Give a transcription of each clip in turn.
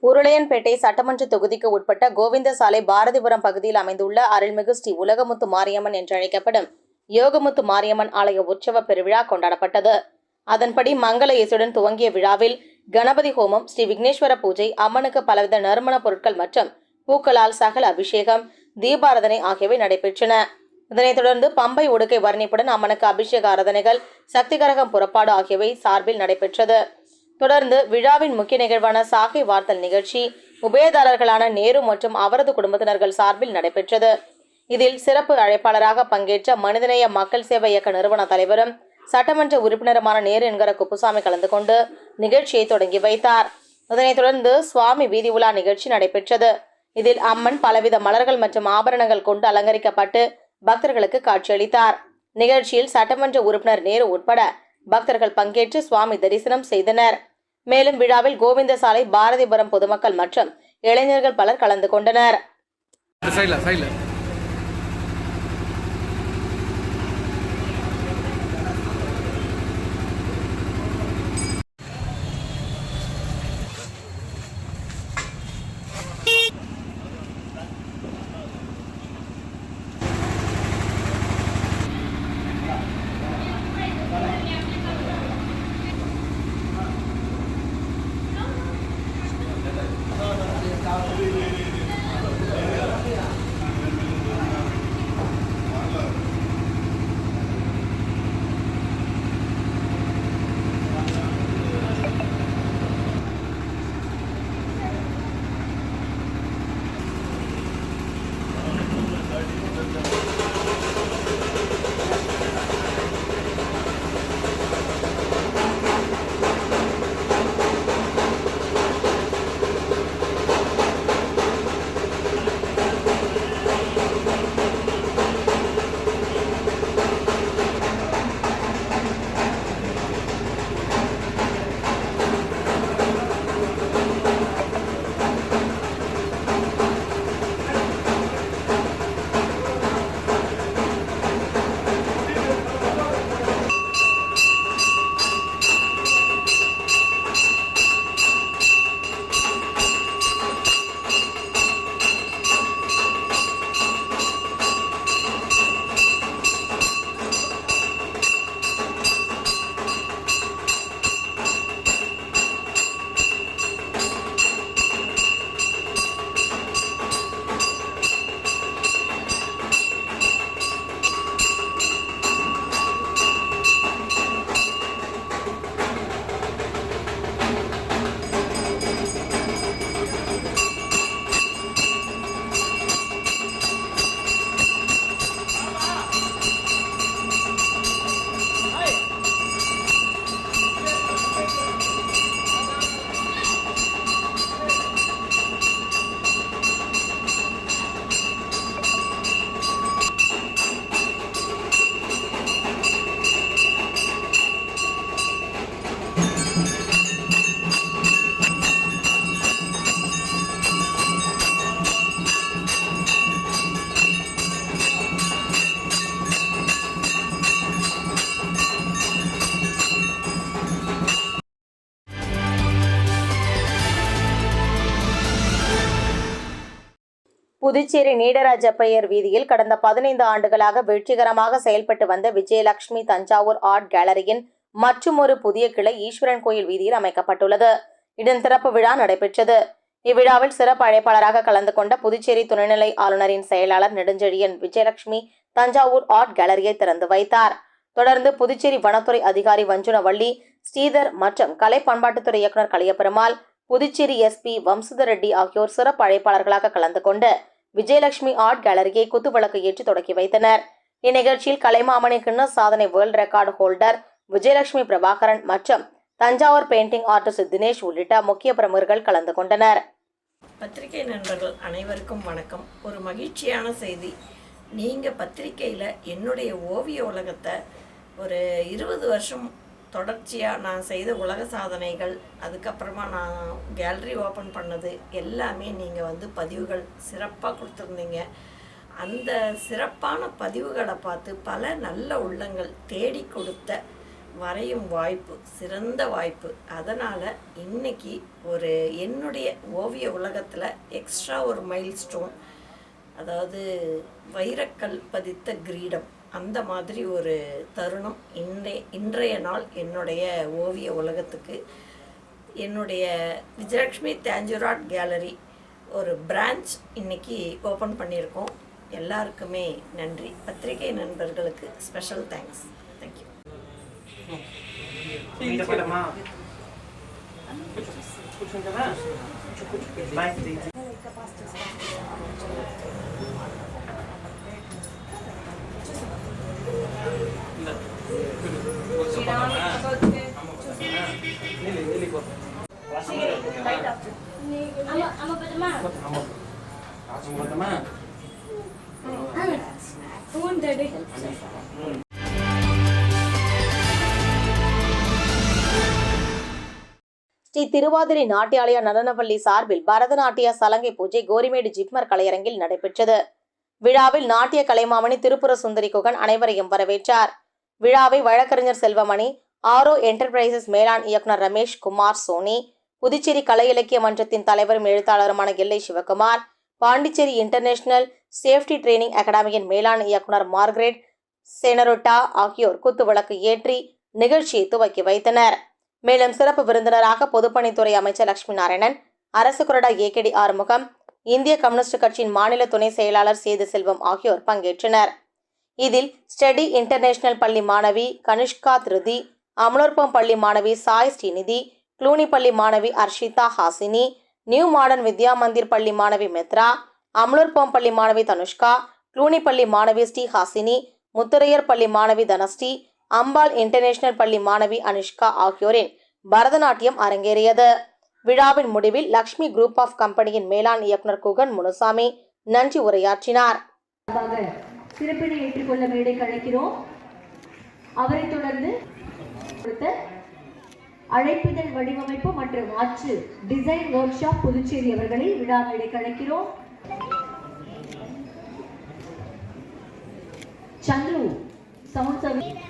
உருளையன்பேட்டை சட்டமன்ற தொகுதிக்கு உட்பட்ட கோவிந்தசாலை பாரதிபுரம் பகுதியில் அமைந்துள்ள அருள்மிகு ஸ்ரீ உலகமுத்து மாரியம்மன் என்றழைக்கப்படும் யோகமுத்து மாரியம்மன் ஆலய உற்சவ பெருவிழா கொண்டாடப்பட்டது. அதன்படி மங்கள இசையுடன் துவங்கிய விழாவில் கணபதி ஹோமம், ஸ்ரீ விக்னேஸ்வர பூஜை, அம்மனுக்கு பலவித நறுமண பொருட்கள் மற்றும் பூக்களால் சகல அபிஷேகம், தீபாராதனை ஆகியவை நடைபெற்றன. இதனைத் தொடர்ந்து பம்பை உடுக்கை வர்ணிப்புடன் அம்மனுக்கு அபிஷேக ஆராதனைகள், சக்திகரகம் புறப்பாடு ஆகியவை சார்பில் நடைபெற்றது. தொடர்ந்து விழாவின் முக்கிய நிகழ்வான சாகை வார்த்தல் நிகழ்ச்சி உபயதாரர்களான நேரு மற்றும் அவரது குடும்பத்தினர்கள் சார்பில் நடைபெற்றது. இதில் சிறப்பு அழைப்பாளராக பங்கேற்ற மனிதநேய மக்கள் சேவை இயக்க நிறுவன தலைவரும் சட்டமன்ற உறுப்பினருமான நேரு என்கிற குப்புசாமி கலந்து கொண்டு நிகழ்ச்சியை தொடங்கி வைத்தார். இதனைத் தொடர்ந்து சுவாமி வீதி உலா நிகழ்ச்சி நடைபெற்றது. இதில் அம்மன் பலவித மலர்கள் மற்றும் ஆபரணங்கள் கொண்டு அலங்கரிக்கப்பட்டு பக்தர்களுக்கு காட்சியளித்தார். நிகழ்ச்சியில் சட்டமன்ற உறுப்பினர் நேரு உட்பட பக்தர்கள் பங்கேற்று சுவாமி தரிசனம் செய்தனர். மேலும் விழாவில் கோவிந்தசாலை பாரதிபுரம் பொதுமக்கள் மற்றும் இளைஞர்கள் பலர் கலந்து கொண்டனர். புதுச்சேரி நீடராஜப்பையர் வீதியில் கடந்த 15 ஆண்டுகளாக வெற்றிகரமாக செயல்பட்டு வந்த விஜயலட்சுமி தஞ்சாவூர் ஆர்ட் கேலரியின் மற்றுமொரு புதிய கிளை ஈஸ்வரன் கோயில் வீதியில் அமைக்கப்பட்டுள்ளது. இதன் திறப்பு விழா நடைபெற்றது. இவ்விழாவில் சிறப்பு அழைப்பாளராக கலந்து கொண்ட புதுச்சேரி துணைநிலை ஆளுநரின் செயலாளர் நெடுஞ்செழியன் விஜயலட்சுமி தஞ்சாவூர் ஆர்ட் கேலரியை திறந்து வைத்தார். தொடர்ந்து புதுச்சேரி வனத்துறை அதிகாரி வஞ்சுனவள்ளி ஸ்ரீதர் மற்றும் கலை பண்பாட்டுத்துறை இயக்குநர் கலியபெருமாள், புதுச்சேரி எஸ்பி வம்சுதர் ரெட்டி ஆகியோர் சிறப்பு அழைப்பாளர்களாக கலந்து கொண்டு விஜயலட்சுமி ஆர்ட் கேலரியை குத்துவிளக்கு ஏற்றி தொடக்கி வைத்தனர். இந்நிகழ்ச்சியில் கலைமாமணி கின்னஸ் சாதனை world record holder Vijayalakshmi Prabhakaran மற்றும் தஞ்சாவூர் பெயிண்டிங் ஆர்டிஸ்ட் தினேஷ் உள்ளிட்ட முக்கிய பிரமுகர்கள் கலந்து கொண்டனர். பத்திரிகை நண்பர்கள் அனைவருக்கும் வணக்கம். ஒரு மகிழ்ச்சியான செய்தி. நீங்கள் பத்திரிகையில் என்னுடைய ஓவிய உலகத்தை ஒரு 20 வருஷம் தொடர்ச்சியாக நான் செய்த உலக சாதனைகள், அதுக்கப்புறமா நான் கேலரி ஓப்பன் பண்ணது எல்லாமே நீங்கள் பதிவுகள் சிறப்பாக கொடுத்துருந்தீங்க. அந்த சிறப்பான பதிவுகளை பார்த்து பல நல்ல உள்ளங்கள் தேடி கொடுத்த வரையும் வாய்ப்பு, சிறந்த வாய்ப்பு. அதனால் இன்னைக்கு என்னுடைய ஓவிய உலகத்தில் எக்ஸ்ட்ரா ஒரு மைல்ஸ்டோன், அதாவது வைரக்கல் பதித்த கிரீடம், அந்த மாதிரி ஒரு தருணம் இன்றைய நாள் என்னுடைய ஓவிய உலகத்துக்கு. என்னுடைய விஜயலட்சுமி தேஞ்சூர் ஆர்ட் கேலரி ஒரு பிரான்ச் இன்னைக்கு ஓப்பன் பண்ணியிருக்கோம். எல்லாருக்குமே நன்றி. பத்திரிகை நண்பர்களுக்கு special thanks. Thank you. Sri Thiruvathirai Natyalaya நடனப்பள்ளி சார்பில் பரதநாட்டிய சலங்கை பூஜை கோரிமேடு ஜிப்மர் கலையரங்கில் நடைபெற்றது. விழாவில் நாட்டிய கலைமாமணி திருப்புர சுந்தரி குகன் அனைவரையும் வரவேற்றார். விழாவை வழக்கறிஞர் செல்வமணி, ஆரோ என்டர்பிரைசஸ் மேலாண் இயக்குனர் ரமேஷ் குமார் சோனி, புதுச்சேரி கலை இலக்கிய மன்றத்தின் தலைவரும் எழுத்தாளருமான Ellai Sivakumar, Pondicherry international safety training அகாடமியின் மேலாண் இயக்குனர் மார்கரெட் செனரோட்டா ஆகியோர் குத்துவிளக்கு ஏற்றி நிகழ்ச்சியை துவக்கி வைத்தனர். மேலும் சிறப்பு விருந்தினராக பொதுப்பணித்துறை அமைச்சர் லட்சுமி நாராயணன், அரசு கொறடா ஏகேடி ஆறுமுகம், இந்திய கம்யூனிஸ்ட் கட்சியின் மாநில துணை செயலாளர் சேது செல்வம் ஆகியோர் பங்கேற்றனர். இதில் ஸ்டடி இன்டர்நேஷனல் பள்ளி மாணவி கனிஷ்கா திருதி, அமலோற்பம் பள்ளி மாணவி சாய் ஸ்ரீநிதி, க்ளூனி பள்ளி மாணவி அர்ஷிதா ஹாசினி, நியூ மாடர்ன் வித்யா மந்திர் பள்ளி மாணவி மித்ரா, அமலோற்பம் பள்ளி மாணவி தனுஷ்கா, க்ளூனி பள்ளி மாணவி ஸ்ரீ ஹாசினி, முத்துரையர் பள்ளி மாணவி தனஸ்ரீ, அம்பாள் இன்டர்நேஷனல் பள்ளி மாணவி அனுஷ்கா ஆகியோரின் பரதநாட்டியம் அரங்கேறியது. விழாவின் முடிவில் லக்ஷ்மி குரூப் ஆஃப் கம்பெனியின் மேலாண் இயக்குனர் குகன் முனுசாமி நன்றி உரையாற்றினார். சிறப்பினை ஏற்றுக்கொள்ள மேடைக்கு அழைக்கிறோம். அவரை தொடர்ந்து அழைப்பிதழ் வடிவமைப்பு மற்றும் அச்சு டிசைன் ஒர்க் ஷாப் புதுச்சேரி அவர்களை விழா மேடைக்கு அழைக்கிறோம். Chandru sound service.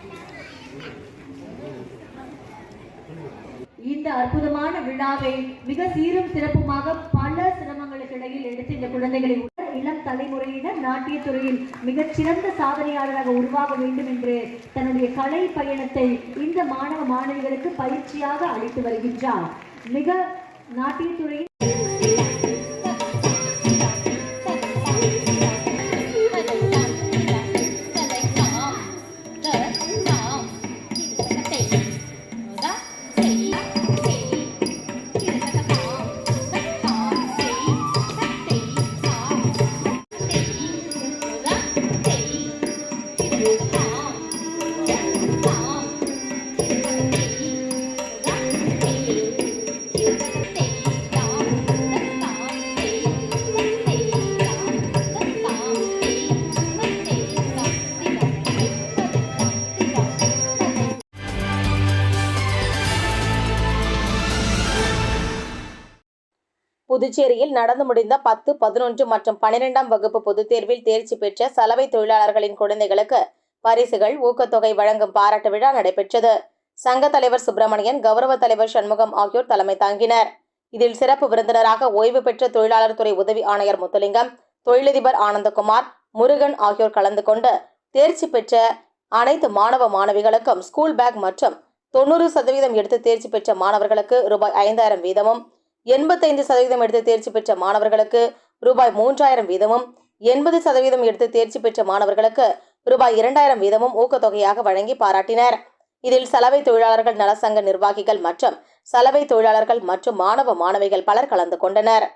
இந்த அற்புதமான விழாவை மிக சீரும் சிறப்புமாக பல சிரமங்களுக்கு இடையில் எடுத்து இந்த குழந்தைகளை இளம் தலைமுறையினர் நாட்டிய துறையில் மிகச்சிறந்த சாதனையாளராக உருவாக வேண்டும் என்று தன்னுடைய கலை பயணத்தை இந்த மாணவ மாணவிகளுக்கு பயிற்சியாக அளித்து வருகின்றார். மிக நாட்டிய துறையில் புதுச்சேரியில் நடந்து முடிந்த 10, 11 மற்றும் 12ஆம் வகுப்பு பொதுத் தேர்வில் தேர்ச்சி பெற்ற சலவை தொழிலாளர்களின் குழந்தைகளுக்கு பரிசுகள், ஊக்கத்தொகை வழங்கும் பாராட்டு விழா நடைபெற்றது. சங்க தலைவர் சுப்பிரமணியன், கௌரவ தலைவர் சண்முகம் ஆகியோர் தலைமை தாங்கினர். இதில் சிறப்பு விருந்தினராக ஓய்வு பெற்ற தொழிலாளர் துறை உதவி ஆணையர் முத்துலிங்கம், தொழிலதிபர் ஆனந்தகுமார், முருகன் ஆகியோர் கலந்து கொண்டு தேர்ச்சி பெற்ற அனைத்து மாணவ மாணவிகளுக்கும் ஸ்கூல் பேக் மற்றும் 90% எடுத்து தேர்ச்சி பெற்ற மாணவர்களுக்கு ரூபாய் 5000 வீதமும், 85% எடுத்து தேர்ச்சி பெற்ற மாணவர்களுக்கு ரூபாய் 3000 வீதமும், 80% எடுத்து தேர்ச்சி பெற்ற மாணவர்களுக்கு ரூபாய் 2000 வீதமும் ஊக்கத்தொகையாக வழங்கி பாராட்டினர். இதில் சலவை தொழிலாளர்கள் நலசங்க நிர்வாகிகள் மற்றும் சலவை தொழிலாளர்கள் மற்றும் மாணவ மாணவிகள் பலர் கலந்து கொண்டனர்.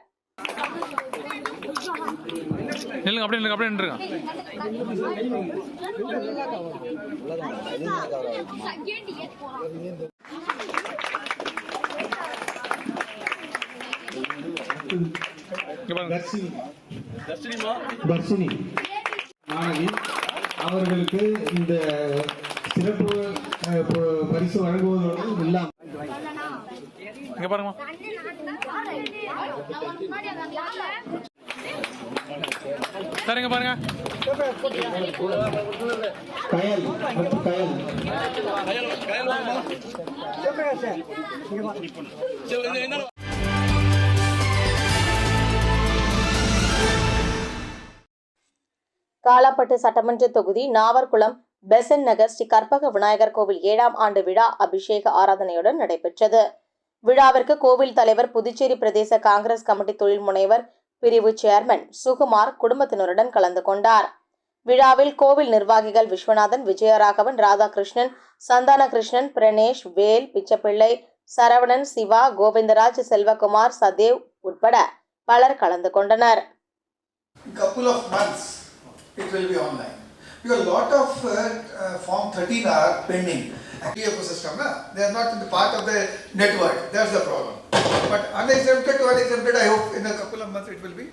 தர்ஷினி மாணவி அவர்களுக்கு இந்த சிறப்பு பரிசு வழங்குவதோடு இல்லாமல் சரிங்க பாருங்க. கயல் காலாப்பட்டு சட்டமன்ற தொகுதி நாவர்குளம் பெசன் நகர் ஸ்ரீ கற்பக விநாயகர் கோவில் 7ஆம் ஆண்டு விழா அபிஷேக ஆராதனையுடன் நடைபெற்றது. விழாவிற்கு கோவில் தலைவர், புதுச்சேரி பிரதேச காங்கிரஸ் கமிட்டி தொழில் முனைவர் பிரிவு சேர்மன் சுகுமார் குடும்பத்தினருடன் கலந்து கொண்டார். விழாவில் கோவில் நிர்வாகிகள் விஸ்வநாதன், விஜயராகவன், ராதாகிருஷ்ணன், சந்தானகிருஷ்ணன், பிரணேஷ், வேல், பிச்சப்பிள்ளை, சரவணன், சிவா, கோவிந்தராஜ், செல்வகுமார், சதேவ் உட்பட பலர் கலந்து கொண்டனர். Couple of months it will be online because lot of form 13 are pending. TFO system, they are not in the part of the network. That's the problem. But unexempted to unexempted, I hope in a couple of months it will be.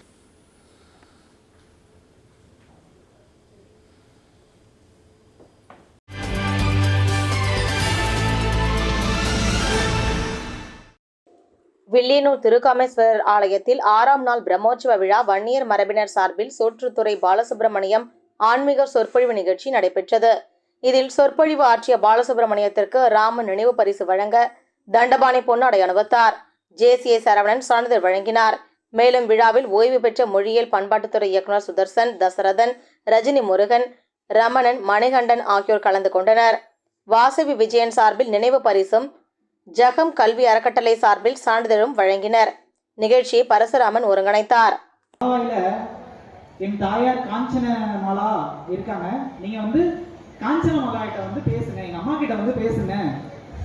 Villianur Thirukameswarar ஆலயத்தில் 6ஆம் நாள் பிரம்மோற்சவ விழா வன்னியர் மரபினர் சார்பில் சோற்றுத்துறை பாலசுப்ரமணியம் ஆன்மீக சொற்பொழிவு நிகழ்ச்சி நடைபெற்றது. இதில் சொற்பொழிவு ஆற்றிய பாலசுப்ரமணியத்திற்கு ராமன் நினைவு பரிசு வழங்க தண்டபாணி பொன்னாடை அணிவித்தார். ஜேசிஏ சரவணன் சான்றிதழ் வழங்கினார். மேலும் விழாவில் ஓய்வு பெற்ற மொழியியல் பண்பாட்டுத்துறை இயக்குநர் சுதர்சன், தசரதன், ரஜினி முருகன், ரமணன், மணிகண்டன் ஆகியோர் கலந்து கொண்டனர். வாசவி விஜயன் சார்பில் நினைவு பரிசும், ஜகம் கல்வி அறக்கட்டளை சார்பில் சான்றிதழும் வழங்கினர். நிகழ்ச்சியை பரசுராமன் ஒருங்கிணைத்தார். என் தாயார் காஞ்சனமாலா இருக்காங்க, நீங்க காஞ்சனமாலா கிட்ட பேசுங்க, எங்க அம்மா கிட்ட பேசுங்க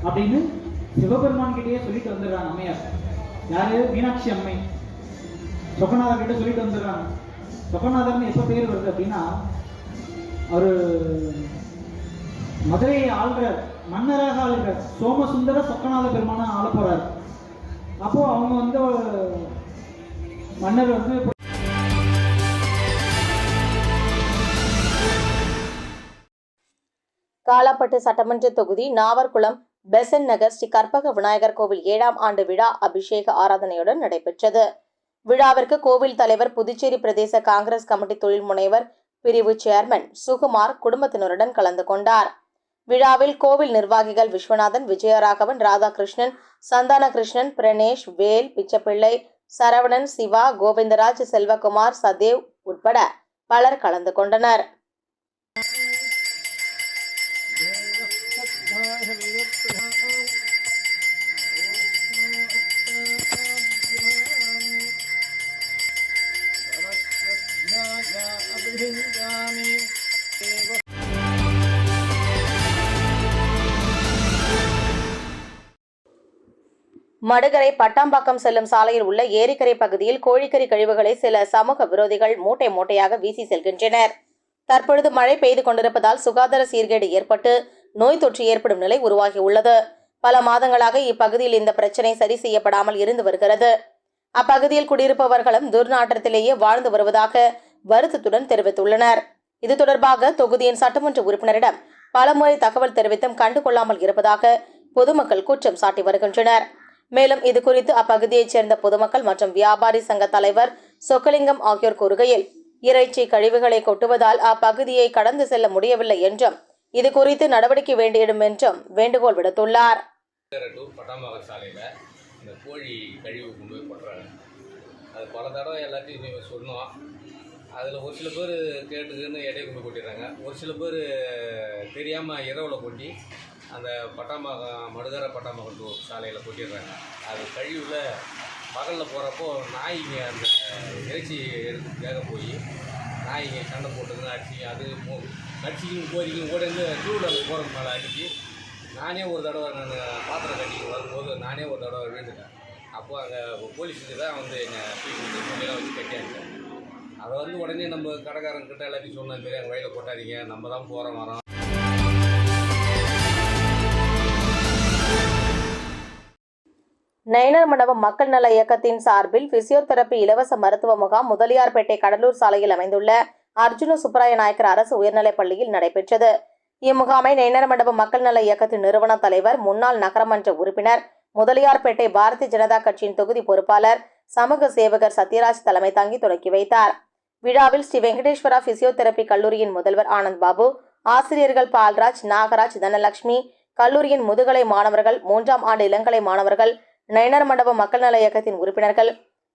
அப்படின்னு சிவபெருமான் கிட்டயே சொல்லிட்டு வந்துடுறாங்க. அம்மையார் யாரு? மீனாட்சி அம்மை சொக்கநாதர் கிட்ட சொல்லிட்டு வந்துடுறாங்க. சொக்கநாதர்னு எப்ப பேர் வருது அப்படின்னா, அவரு மதுரையை ஆள்ற மன்னராக ஆளுகிற சோமசுந்தர சொக்கநாத பெருமான ஆள போறாரு. அப்போ அவங்க மன்னர் காலாப்பட்டு சட்டமன்ற தொகுதி நாவர்குளம் பெசன் நகர் ஸ்ரீ கற்பக விநாயகர் கோவில் 7ஆம் ஆண்டு விழா அபிஷேக ஆராதனையுடன் நடைபெற்றது. விழாவிற்கு கோவில் தலைவர், புதுச்சேரி பிரதேச காங்கிரஸ் கமிட்டி தொழில் முனைவர் பிரிவு சேர்மன் சுகுமார் குடும்பத்தினருடன் கலந்து கொண்டார். விழாவில் கோவில் நிர்வாகிகள் விஸ்வநாதன், விஜயராகவன், ராதாகிருஷ்ணன், சந்தானகிருஷ்ணன், பிரணேஷ், வேல், பிச்சப்பிள்ளை, சரவணன், சிவா, கோவிந்தராஜ், செல்வகுமார், சதேவ் உட்பட பலர் கலந்து கொண்டனர். மடுகரை பட்டாம்பாக்கம் செல்லும் சாலையில் உள்ள ஏரிக்கரை பகுதியில் கோழிக்கறி கழிவுகளை சில சமூக விரோதிகள் மூட்டை மூட்டையாக வீசி செல்கின்றனர். தற்பொழுது மழை பெய்து கொண்டிருப்பதால் சுகாதார சீர்கேடு ஏற்பட்டு நோய் தொற்று ஏற்படும் நிலை உருவாகியுள்ளது. பல மாதங்களாக இப்பகுதியில் இந்த பிரச்சனை சரி செய்யப்படாமல் இருந்து வருகிறது. அப்பகுதியில் குடியிருப்பவர்களும் துர்நாற்றத்திலேயே வாழ்ந்து வருவதாக வருத்தத்துடன் தெரிவித்துள்ளனர். இது தொடர்பாக தொகுதியின் சட்டமன்ற உறுப்பினரிடம் பலமுறை தகவல் தெரிவித்தும் கண்டுகொள்ளாமல் இருப்பதாக பொதுமக்கள் குற்றம் சாட்டி வருகின்றனர். மேலும் இது குறித்து அப்பகுதியைச் சேர்ந்த பொதுமக்கள் மற்றும் வியாபாரி சங்க தலைவர் சொக்கலிங்கம் ஆகியோர் கூறுகையில், இறைச்சி கழிவுகளை கொட்டுவதால் அப்பகுதியை கடந்து செல்ல முடியவில்லை என்றும் இது குறித்து நடவடிக்கை வேண்டியிடும் என்றும் வேண்டுகோள் விடுத்துள்ளார். பட்டாம்பாக்கம் சாலையில் இந்த கோழி கழிவு கொண்டு போய் கொட்டுறாங்க. அது பல தடவை எல்லாத்தையும் சொன்னோம். அதில் ஒரு சில பேர் கேட்டுக்குன்னு இடையே கொண்டு கொட்டிடுறாங்க. ஒரு சில பேர் தெரியாமல் இரவில் கொட்டி அந்த மடுகரை பட்டாம்பாக்கம் சாலையில் கொட்டிடுறாங்க. அது கழிவில் பகலில் போகிறப்போ நாய்ங்க அந்த இறைச்சி எடுத்து வேக போய் நாய்ங்க சண்டை போட்டுக்குன்னு அடிச்சு அது கடிச்சிக்கும் கோரிக்கும் கூட இருந்து டூவீலரில் போகிறது மேலே அடிச்சு நானே ஒரு தடவை நான் பாத்திரம் கட்டிக்கு வரும்போது நானே ஒரு தடவை விழுந்துட்டேன். அப்போது அங்கே போலீஸுக்கு தான் எங்கள் சொல்லியெல்லாம் வச்சு கட்டியாங்க. அதை உடனே நம்ம கடைக்காரங்கிட்ட எல்லாத்தையும் சொன்ன மாரி அங்கே வயலில் கொட்டாதீங்க, நம்ம தான் போகிறோம் வரோம். நயினார் மண்டபம் மக்கள் நல இயக்கத்தின் சார்பில் பிசியோதெரபி இலவச மருத்துவ முகாம் முதலியார்பேட்டை கடலூர் சாலையில் அமைந்துள்ள அர்ஜுன சுப்பராய நாயக்கர் அரசு உயர்நிலைப் பள்ளியில் நடைபெற்றது. இம்முகாமை நயினார் மண்டபம் மக்கள் நல இயக்கத்தின் நிறுவன தலைவர், முன்னாள் நகரமன்ற உறுப்பினர், முதலியார்பேட்டை பாரதிய ஜனதா கட்சியின் தொகுதி பொறுப்பாளர், சமூக சேவகர் சத்யராஜ் தலைமை தாங்கி தொடங்கி வைத்தார். விழாவில் ஸ்ரீ வெங்கடேஸ்வரா பிசியோதெரபி கல்லூரியின் முதல்வர் ஆனந்த் பாபு, ஆசிரியர்கள் பால்ராஜ், நாகராஜ், தனலட்சுமி, கல்லூரியின் முதுகலை மாணவர்கள், 3ஆம் ஆண்டு இளங்கலை மாணவர்கள், நயினார் மண்டபம் மக்கள் நல இயக்கத்தின் உறுப்பினர்கள்,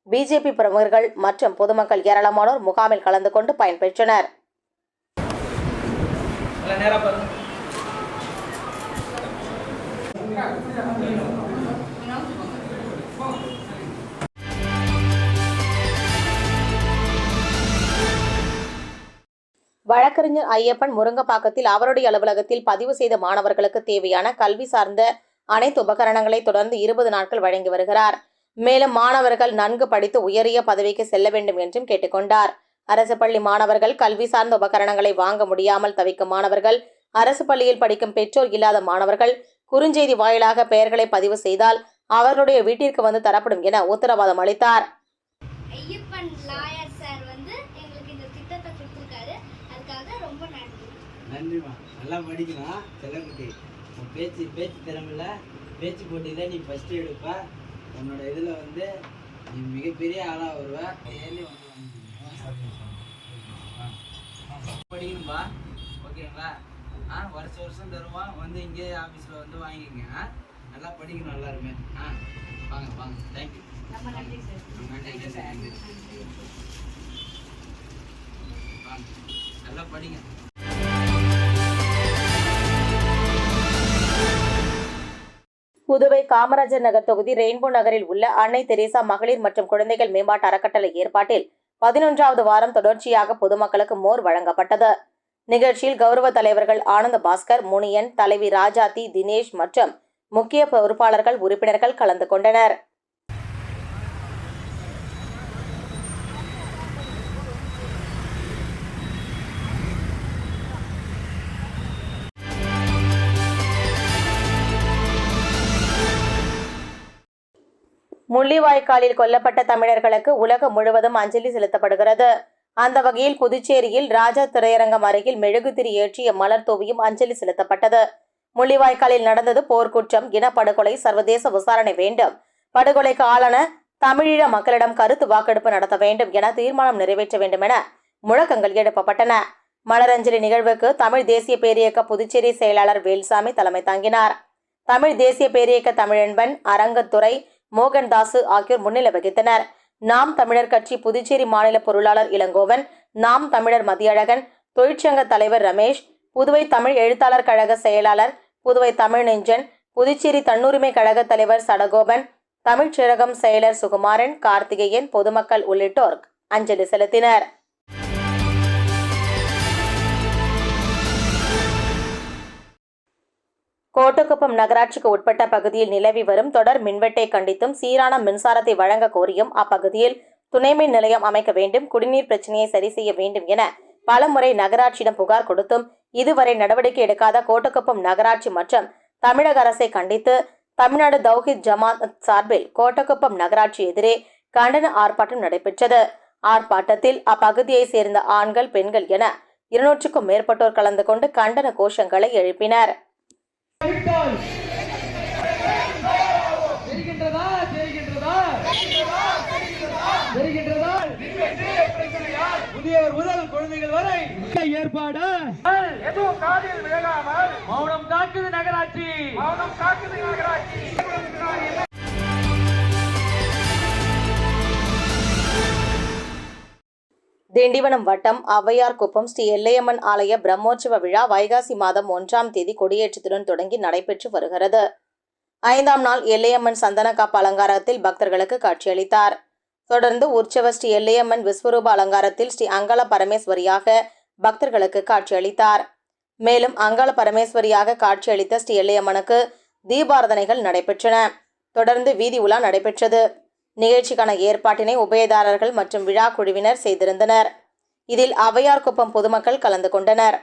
பிஜேபி பிரமுகர்கள் மற்றும் பொதுமக்கள் ஏராளமானோர் முகாமில் கலந்து கொண்டு பயன்பெற்றனர். வழக்கறிஞர் ஐயப்பன் முருங்கப்பாக்கத்தில் அவருடைய அலுவலகத்தில் பதிவு செய்த மாணவர்களுக்கு தேவையான கல்வி சார்ந்த அனைத்து உபகரணங்களை தொடர்ந்து 20 நாட்கள் வழங்கி வருகிறார். மேலும் மாணவர்கள் நன்கு படித்து உயரிய பதவிக்கு செல்ல வேண்டும் என்றும் கேட்டுக்கொண்டார். அரசு பள்ளி மாணவர்கள் கல்வி சார்ந்த உபகரணங்களை வாங்க முடியாமல் தவிக்கும் மாணவர்கள், அரசு பள்ளியில் படிக்கும் பெற்றோர் இல்லாத மாணவர்கள் குறுஞ்செய்தி வாயிலாக பெயர்களை பதிவு செய்தால் அவர்களுடைய வீட்டிற்கு வந்து தரப்படும் என உத்தரவாதம் அளித்தார். ஐயப்பன் லாயர் சார் வந்து எங்களுக்கு இந்த திட்டத்தை கொடுத்துருக்காரு. அதுக்காக ரொம்ப நன்றி. நன்றிம்மா. நல்லா படிக்கலாம் செல்லக்குட்டி. உன் பேச்சு திறமையில பேச்சு போட்டியில் நீ ஃபஸ்ட்டு எடுப்ப. உன்னோட இதில் வந்து நீ மிகப்பெரிய ஆளாக வருவ. படிக்கணும்பா, ஓகேங்களா? வருஷம் தருவோம், வந்து இங்கே ஆஃபீஸில் வந்து வாங்கிக்கங்க. நல்லா படிக்கணும் எல்லாருமே. வாங்க. தேங்க்யூ. நன்றி சார். நல்லா படிங்க. புதுவை காமராஜர் நகர் தொகுதி ரெயின்போ நகரில் உள்ள அன்னை தெரேசா மகளிர் மற்றும் குழந்தைகள் மேம்பாட்டு அறக்கட்டளை ஏற்பாட்டில் 11வது வாரம் தொடர்ச்சியாக பொதுமக்களுக்கு மோர் வழங்கப்பட்டது. நிகழ்ச்சியில் கௌரவ தலைவர்கள் ஆனந்த பாஸ்கர், முனியன், தலைவி ராஜாத்தி, தினேஷ் மற்றும் முக்கிய பொறுப்பாளர்கள், உறுப்பினர்கள் கலந்து கொண்டனர். முள்ளிவாய்க்காலில் கொல்லப்பட்ட தமிழர்களுக்கு உலகம் முழுவதும் அஞ்சலி செலுத்தப்படுகிறது. அந்த வகையில் புதுச்சேரியில் ராஜா திரையரங்கம் அருகில் மெழுகுதிரி ஏற்றிய மலர் தூவியும் அஞ்சலி செலுத்தப்பட்டது. முள்ளிவாய்க்காலில் நடந்தது போர்க்குற்றம், இனப்படுகொலை, சர்வதேச விசாரணை வேண்டும், படுகொலைக்கு ஆளான தமிழீழ மக்களிடம் கருத்து வாக்கெடுப்பு நடத்த வேண்டும் என தீர்மானம் நிறைவேற்ற வேண்டும் என முழக்கங்கள் எழுப்பப்பட்டன. மலரஞ்சலி நிகழ்வுக்கு தமிழ் தேசிய பேரியக்க புதுச்சேரி செயலாளர் வேல்சாமி தலைமை தாங்கினார். தமிழ் தேசிய பேரியக்க தமிழன்பன், அரங்கத்துறை, மோகன்தாசு ஆகியோர் முன்னிலை வகித்தனர். நாம் தமிழர் கட்சி புதுச்சேரி மாநில பொருளாளர் இளங்கோவன், நாம் தமிழர் மதியழகன், தொழிற்சங்க தலைவர் ரமேஷ், புதுவை தமிழ் எழுத்தாளர் கழக செயலாளர், புதுவை தமிழ் நெஞ்சன், புதுச்சேரி தன்னுரிமை கழக தலைவர் சடகோபன், தமிழ்ச்சிறகம் செயலர் சுகுமாரன், கார்த்திகேயன், பொதுமக்கள் உள்ளிட்டோர் அஞ்சலி செலுத்தினர். கோட்டக்குப்பம் நகராட்சிக்கு உட்பட்ட பகுதியில் நிலவி வரும் தொடர் மின்வெட்டை கண்டித்தும் சீரான மின்சாரத்தை வழங்க கோரியும் அப்பகுதியில் துணை மின் நிலையம் அமைக்க வேண்டும், குடிநீர் பிரச்சனையை சரி செய்ய வேண்டும் என பலமுறை நகராட்சியிடம் புகார் கொடுத்தும் இதுவரை நடவடிக்கை எடுக்காத கோட்டக்குப்பம் நகராட்சி மற்றும் தமிழக அரசை கண்டித்து தமிழ்நாடு தௌஹீத் ஜமாத் சார்பில் கோட்டக்குப்பம் நகராட்சி எதிரே கண்டன ஆர்ப்பாட்டம் நடைபெற்றது. ஆர்ப்பாட்டத்தில் அப்பகுதியை சேர்ந்த ஆண்கள், பெண்கள் என 200க்கும் மேற்பட்டோர் கலந்து கொண்டு கண்டன கோஷங்களை எழுப்பினர். முதியவர் முதல் குழந்தைகள் வரை ஏற்பாடு எதுவும் காதில் விழாமல் மௌனம் காக்குது நகராட்சி. திண்டிவனம் வட்டம் ஔவையார் குப்பம் ஸ்ரீ எல்லையம்மன் ஆலய பிரம்மோற்சவ விழா வைகாசி மாதம் 1ஆம் தேதி கொடியேற்றத்துடன் தொடங்கி நடைபெற்று வருகிறது. 5ஆம் நாள் எல்லையம்மன் சந்தனக்காப்பு அலங்காரத்தில் பக்தர்களுக்கு காட்சியளித்தார். தொடர்ந்து உற்சவ ஸ்ரீ எல்லையம்மன் விஸ்வரூப அலங்காரத்தில் ஸ்ரீ அங்காள பரமேஸ்வரியாக பக்தர்களுக்கு காட்சியளித்தார். மேலும் அங்காள பரமேஸ்வரியாக காட்சியளித்த ஸ்ரீ எல்லையம்மனுக்கு தீபாராதனைகள் நடைபெற்றன. தொடர்ந்து வீதி உலா நடைபெற்றது. நிகழ்ச்சிக்கான ஏற்பாட்டினை உபயதாரர்கள் மற்றும் விழா குழுவினர் செய்திருந்தனர். இதில் ஔவையார் குப்பம் பொதுமக்கள் கலந்து கொண்டனர்.